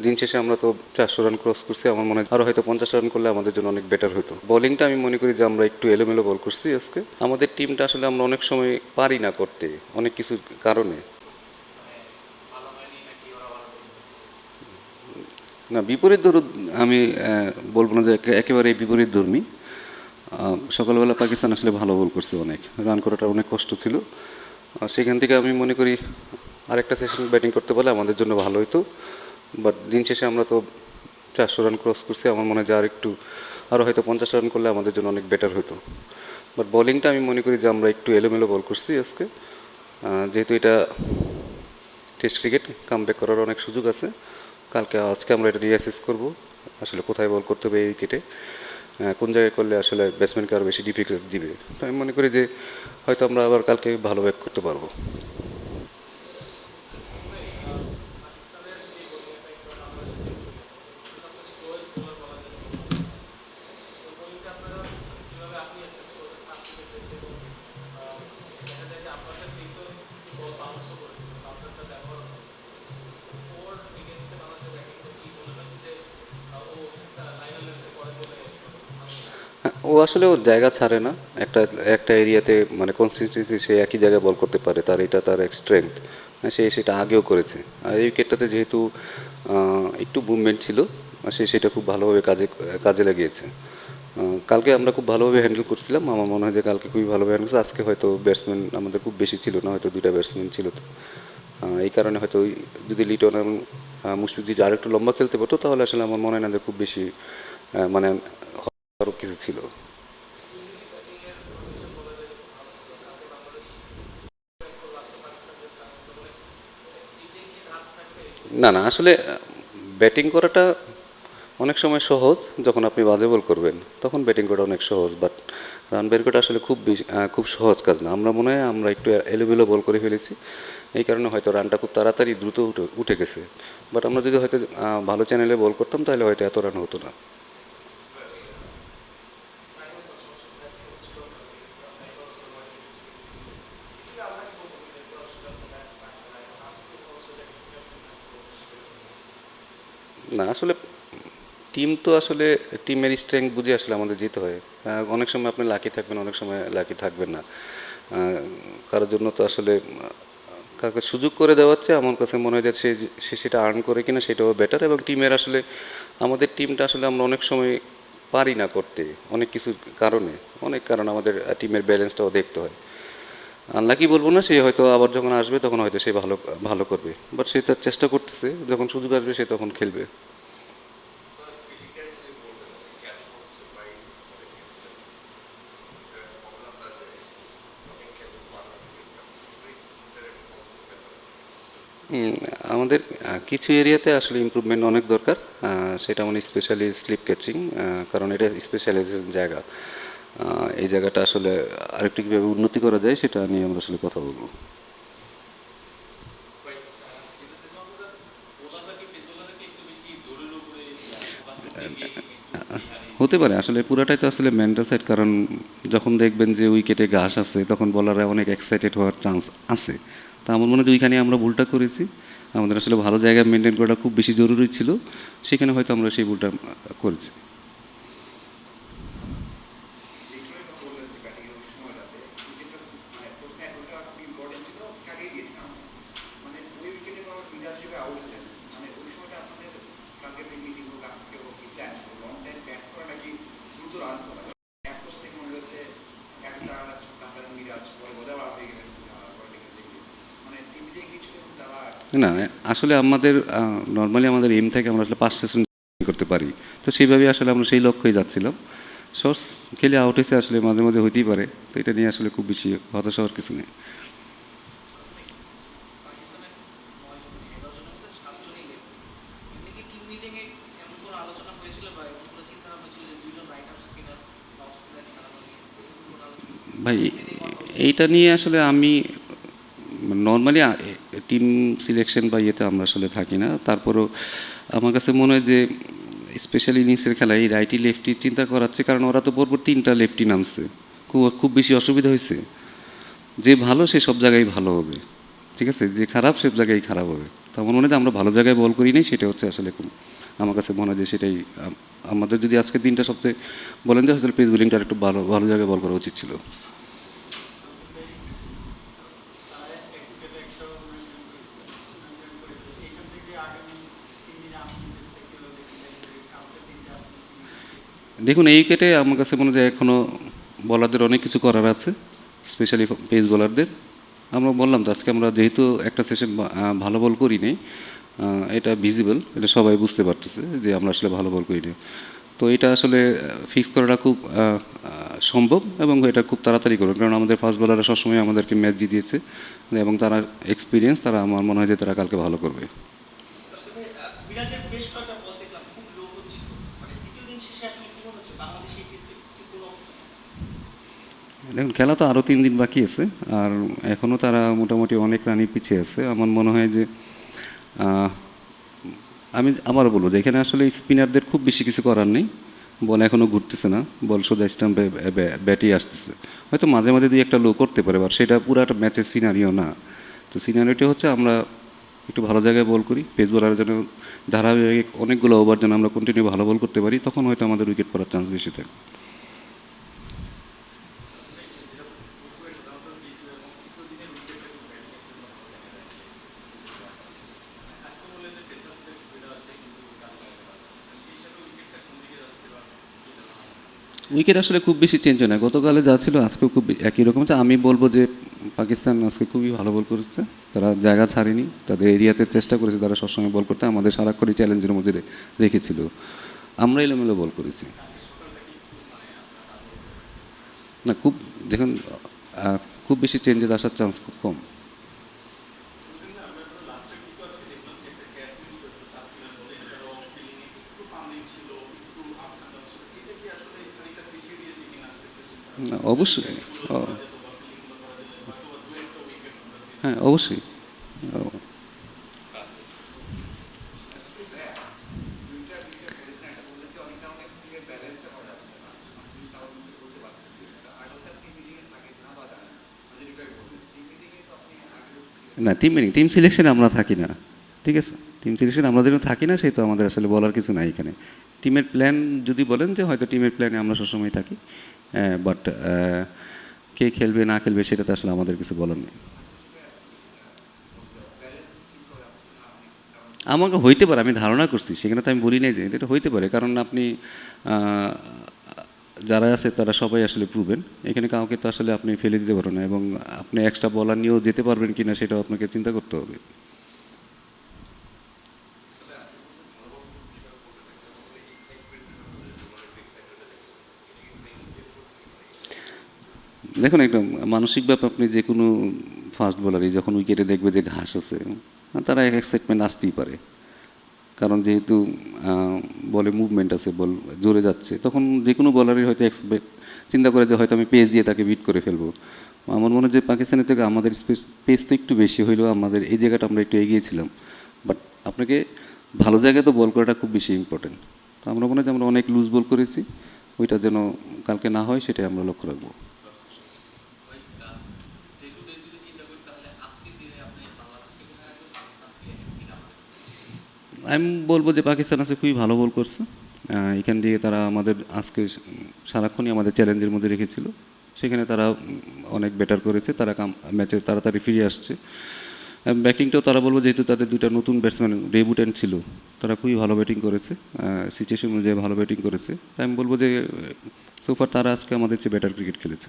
দিন শেষে আমরা তো 400 রান ক্রস করছি। আমার মনে হয় আরও হয়তো 50 রান করলে আমাদের জন্য অনেক বেটার হতো। বোলিংটা আমি মনে করি যে আমরা একটু এলোমেলো বল করছি আজকে। আমাদের টিমটা আসলে আমরা অনেক সময় পারি না করতে, অনেক কিছুর কারণে। না, বিপরীত ধরুন আমি বলবো না যে একেবারে বিপরীত ধর্মী। সকালবেলা পাকিস্তান আসলে ভালো বল করছে, অনেক রান করাটা অনেক কষ্ট ছিল। সেখান থেকে আমি মনে করি আরেকটা সেশন ব্যাটিং করতে পারলে আমাদের জন্য ভালো হতো। বাট দিন শেষে আমরা তো 400 রান ক্রস করছি। আমার মনে হয় যে আরও হয়তো 50 রান করলে আমাদের জন্য অনেক বেটার হতো। বাট বোলিংটা আমি মনে করি যে আমরা একটু এলোমেলো বল করছি আজকে। যেহেতু এটা টেস্ট ক্রিকেট, কামব্যাক করার অনেক সুযোগ আছে। আজকে আমরা এটা রিঅ্যাসেস করবো আসলে কোথায় বল করতে হবে এই উইকেটে, কোন জায়গায় করলে আসলে ব্যাটসম্যানকে আরও বেশি ডিফিকাল্ট দিবে। তো আমি মনে করি যে হয়তো আমরা আবার কালকে ভালো ব্যাক করতে পারবো। হ্যাঁ, ও আসলে ওর জায়গা ছাড়ে না। একটা একটা এরিয়াতে মানে কনসিস্টেন্সি সে একই জায়গায় বল করতে পারে, তার এক স্ট্রেংথ। সে সেটা আগেও করেছে। আর এই উইকেটটাতে যেহেতু একটু মুভমেন্ট ছিল, সে সেটা খুব ভালোভাবে কাজে লাগিয়েছে। কালকে আমরা খুব ভালোভাবে হ্যান্ডেল করছিলাম। আমার মনে হয় যে কালকে খুবই ভালোভাবে হ্যান্ডেল করছে। আজকে হয়তো ব্যাটসম্যান আমাদের খুব বেশি ছিল না, হয়তো দুইটা ব্যাটসম্যান ছিল। তো এই কারণে হয়তো যদি লিটন এবং মুশফিক যদি আরেকটু লম্বা খেলতে পারতো তাহলে আসলে আমার মনে হয় না যে খুব বেশি মানে আরও কিছু ছিল। না না, আসলে ব্যাটিং করাটা অনেক সময় সহজ। যখন আপনি বাজে বল করবেন তখন ব্যাটিং করা অনেক সহজ, বাট রান বের করা আসলে খুব সহজ কাজ না। আমরা মনে হয় আমরা একটু এলোমেলো বল করে ফেলেছি, এই কারণে হয়তো রানটা খুব তাড়াতাড়ি দ্রুত উঠে গেছে। বাট আমরা যদি হয়তো ভালো চ্যানেলে বল করতাম তাহলে হয়তো এত রান হতো না। না আসলে টিম তো আসলে টিমের স্ট্রেংথ বুঝে আসলে আমাদের যেতে হয়। অনেক সময় আপনি লাকি থাকবেন, অনেক সময় লাকি থাকবেন না। কারোর জন্য তো আসলে কাউকে সুযোগ করে দেওয়া হচ্ছে, আমার কাছে মনে হয় যে সে সেটা আর্ন করে কিনা সেটাও বেটার। এবং টিমের আসলে আমাদের টিমটা আসলে আমরা অনেক সময় পারি না করতে, অনেক কিছুর কারণে। অনেক কারণ আমাদের টিমের ব্যালেন্সটাও দেখতে হয়। আনলাকি বলবো না, সে হয়তো আবার যখন আসবে তখন হয়তো সে ভালো ভালো করবে। বাট সে তার চেষ্টা করতেছে, যখন সুযোগ আসবে সে তখন খেলবে। হুম, আমাদের কিছু এরিয়াতে আসলে ইমপ্রুভমেন্ট অনেক দরকার। সেটা মানে স্পেশালি স্লিপ ক্যাচিং, কারণ এটা স্পেশালাইজেশন জায়গা। এই জায়গাটা আসলে আরেকটু কীভাবে উন্নতি করা যায় সেটা নিয়ে আমরা আসলে কথা বলবো। হতে পারে, আসলে পুরাটাই তো আসলে মেন্টাল সাইড। কারণ যখন দেখবেন যে উইকেটে ঘাস আছে তখন বলাররা অনেক এক্সাইটেড হওয়ার চান্স আছে। তা আমার মনে হয় যে ওইখানে আমরা ভুলটা করেছি। আমাদের আসলে ভালো জায়গা মেনটেন করাটা খুব বেশি জরুরি ছিল, সেখানে হয়তো আমরা সেই ভুলটা করেছি। না, আসলে আমাদের নর্মালি আমাদের এম থেকে আমরা আসলে 5 সেশন করতে পারি। তো সেইভাবে আসলে আমরা সেই লক্ষ্যেই যাচ্ছিলাম। শর্টস খেলে আউট হয়েছে, আসলে মাঝে মাঝে হইতেই পারে। তো এটা নিয়ে আসলে খুব বেশি হতাশ হওয়ার কিছু নেই। ভাই, এইটা নিয়ে আসলে আমি নর্মালি টিম সিলেকশন বা ইয়েতে আমরা আসলে থাকি না। তারপরও আমার কাছে মনে হয় যে স্পেশালি ইনিংসের খেলায় এই রাইটি লেফটি চিন্তা করাচ্ছে, কারণ ওরা তো পরপর 3টা লেফটি নামছে। খুব খুব বেশি অসুবিধা হয়েছে। যে ভালো সে সব জায়গায় ভালো হবে, ঠিক আছে, যে খারাপ সব জায়গায় খারাপ হবে। তো আমার মনে হয় যে আমরা ভালো জায়গায় বল করি নাই, সেটা হচ্ছে আসলে আমার কাছে মনে হয় যে সেটাই আমাদের যদি আজকের দিনটা সবচেয়ে বলেন যে আসলে পেস বোলিংটা একটু ভালো ভালো জায়গায় বল করা উচিত ছিল। দেখুন এই উইকেটে আমার কাছে মনে হয় এখনও বলারদের অনেক কিছু করার আছে, স্পেশালি পেস বোলারদের। আমরা বললাম তো আজকে আমরা যেহেতু একটা সেশন ভালো বল করি নি, এটা ভিজিবল, এটা সবাই বুঝতে পারতেছে যে আমরা আসলে ভালো বল করি নি। তো এটা আসলে ফিক্স করাটা খুব সম্ভব এবং এটা খুব তাড়াতাড়ি করবে, কারণ আমাদের ফাস্ট বোলাররা সবসময় আমাদেরকে ম্যাচ জিতিয়েছে এবং তারা এক্সপিরিয়েন্স, তারা আমার মনে হয় যে তারা কালকে ভালো করবে। মিরাজের বেশ কয়েকটা বল দেখলাম খুব লো হচ্ছিল, মানে দ্বিতীয় দিন শেষে আসলে কি মনে হচ্ছে বাংলাদেশ এই টেস্টে ঠিক কোন অবস্থানে আছে? দেখুন খেলা তো আরও 3 দিন বাকি আছে, আর এখনও তারা মোটামুটি অনেক রানই পিছিয়ে আছে। আমার মনে হয় যে আমি আবারও বলবো যে এখানে আসলে স্পিনারদের খুব বেশি কিছু করার নেই, বল এখনও ঘুরতেছে না, বল সোজা স্টাম্পে ব্যাটই আসতেছে। হয়তো মাঝে মাঝে দুই একটা লো করতে পারে, বাট সেটা পুরো একটা ম্যাচের সিনারিও না। তো সিনারিওটি হচ্ছে আমরা একটু ভালো জায়গায় বল করি, পেস বোলারের জন্য ধারাবাহিক অনেকগুলো ওভার যেন আমরা কন্টিনিউ ভালো বল করতে পারি, তখন হয়তো আমাদের উইকেট পড়ার চান্স বেশি থাকে। উইকেট আসলে খুব বেশি চেঞ্জ হয় না, গতকালে যা ছিল আজকেও খুব একই রকম আছে। আমি বলবো যে পাকিস্তান আজকে খুবই ভালো বল করেছে, তারা জায়গা ছাড়েনি, তাদের এরিয়াতে চেষ্টা করেছে, তারা সবসময় বল করতে আমাদের সারাক্ষণই চ্যালেঞ্জের মধ্যে রেখেছিল। আমরা এলোমেলো বল করেছি না, খুব দেখুন খুব বেশি চেঞ্জেস আসার চান্স খুব কম। না, অবশ্যই হ্যাঁ অবশ্যই। না টিম সিলেকশনে আমরা থাকি না, ঠিক আছে। টিম সিলেকশনে আমরা যেন থাকি না, সেই তো আমাদের আসলে বলার কিছু নাই এখানে। টিমের প্ল্যান যদি বলেন যে হয়তো টিমের প্ল্যানে আমরা সবসময় থাকি, বাট কে খেলবে না খেলবে সেটাতে আসলে আমাদের কিছু বলার নেই। আমাকে হইতে পারে, আমি ধারণা করছি, সেখানে তো আমি বলি নাই যে এটা হইতে পারে, কারণ আপনি যারা আছে তারা সবাই আসলে প্রুভেন, এখানে কাউকে তো আসলে আপনি ফেলে দিতে পারেন না, এবং আপনি এক্সট্রা বলার নিয়েও যেতে পারবেন কি না সেটাও আপনাকে চিন্তা করতে হবে। দেখুন একটা মানসিকভাবে আপনি যে কোনো ফাস্ট বোলারই যখন উইকেটে দেখবে যে ঘাস আছে, তারা এক্সাইটমেন্ট আসতেই পারে, কারণ যেহেতু বলে মুভমেন্ট আছে, বল জোরে যাচ্ছে, তখন যে কোনো বলারই হয়তো চিন্তা করে যে হয়তো আমি পেস দিয়ে তাকে বিট করে ফেলবো। আমার মনে হয় যে পাকিস্তানের থেকে আমাদের পেস তো একটু বেশি হইলেও আমাদের এই জায়গাটা আমরা একটু এগিয়েছিলাম, বাট আপনাকে ভালো জায়গায় তো বল করাটা খুব বেশি ইম্পর্টেন্ট। তো আমরা মনে হয় যে আমরা অনেক লুজ বল করেছি, ওইটা যেন কালকে না হয় সেটাই আমরা লক্ষ্য রাখবো। আমি বলবো যে পাকিস্তান আজকে খুবই ভালো বল করছে, এখান দিয়ে তারা আমাদের আজকে সারাক্ষণই আমাদের চ্যালেঞ্জের মধ্যে রেখেছিল, সেখানে তারা অনেক বেটার করেছে, তারা ম্যাচে তাড়াতাড়ি ফিরে আসছে। ব্যাটিংটাও তারা বলবো যেহেতু তাদের দুইটা নতুন ব্যাটসম্যান ডেবিউট্যান্ট ছিল, তারা খুবই ভালো ব্যাটিং করেছে, সিচুয়েশন অনুযায়ী ভালো ব্যাটিং করেছে। আমি বলবো যে সোফার তারা আজকে আমাদের চেয়ে বেটার ক্রিকেট খেলেছে।